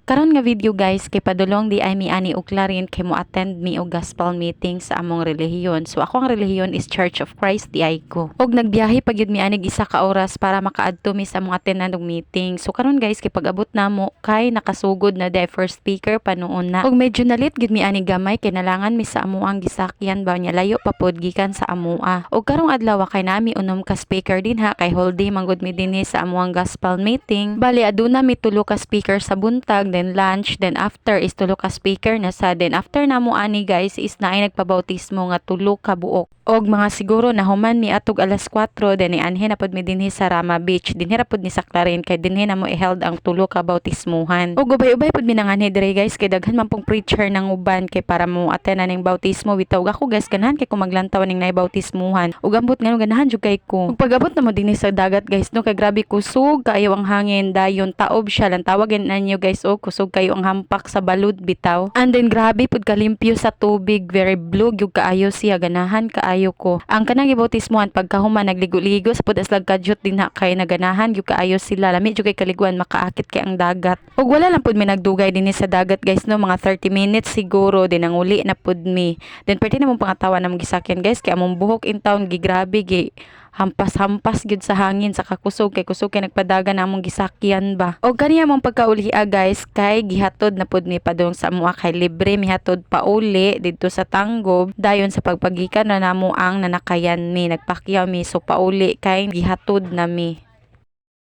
Karon nga video guys kay padulong di ay mi ani og Clarin kay mo attend mi og gospel meeting sa among relihiyon. So ako ang relihiyon is Church of Christ di ay ko. Og nagbiyahe pag yun mi anig isa ka oras para makaadto mi sa among attendan og meeting. So karon guys kay pag-abot namo kay nakasugod na the first speaker panuon na. Og medyo nalit gid mi ani gamay kay nalangan mi sa amuang gisakyan ba nya layo pa pod gikan sa amua. Og karong adlaw kay nami unom ka speaker din ha kay whole day manggod mi dinhi sa amuang gospel meeting. Bali aduna mi tulo ka speaker sa buntag then lunch, then after is tulo ka speaker na sa, then after namo ani guys is naay nagpabautismo nga tulo ka buok. Og mga siguro nahuman mi atog alas 4 then ianhe na pod mi dinhi sa Rama Beach. Dinhi ra pod ni sa Clarin kay dinhi na mo i-held ang tulo ka bautismuhan. Og ubay-ubay pod mi nanganhi dire guys kay daghan man pong preacher nang uban kay para mo attend ning bautismo bitaw ako guys ganahan kay ko maglantaw ning nay bautismuhan. Ug ambot nga ganahan jud kay ko. Ug pag-abot na mo dinhi sa dagat guys no kay grabe kusog kaayo ang hangin dayon taob siya lang tawagin nanyo guys og kusog kayo ang hampak sa balud bitaw. And then grabe pud kalimpyo sa tubig, very blue gyud kaayo siya ganahan kaayo ko. Ang kanang gibautismohan pagkahuman nagligo-ligo sa pud aslag kadyot din na kay naganahan gyud kaayo sila lami jud kay kaliguan makaakit kay ang dagat. Ug wala lang pud mi nagdugay dinhi sa dagat guys no mga 30 minutes siguro din ang uli na pud mi. Then pwede na mong pangatawan na gisakyan guys kay among buhok in town gigrabe gi hampas-hampas gyud sa hangin sa kakusog kay kusog kay nagpadagan na among gisakyan ba. Og kaniya mong pagkauliha guys kay gihatod na pud mi padung sa amuha kay libre mihatod pauli didto sa Tanggob dayon sa pagpagikan na namo ang nanakayan mi nagpakyaw mi so pauli kay gihatod na mi.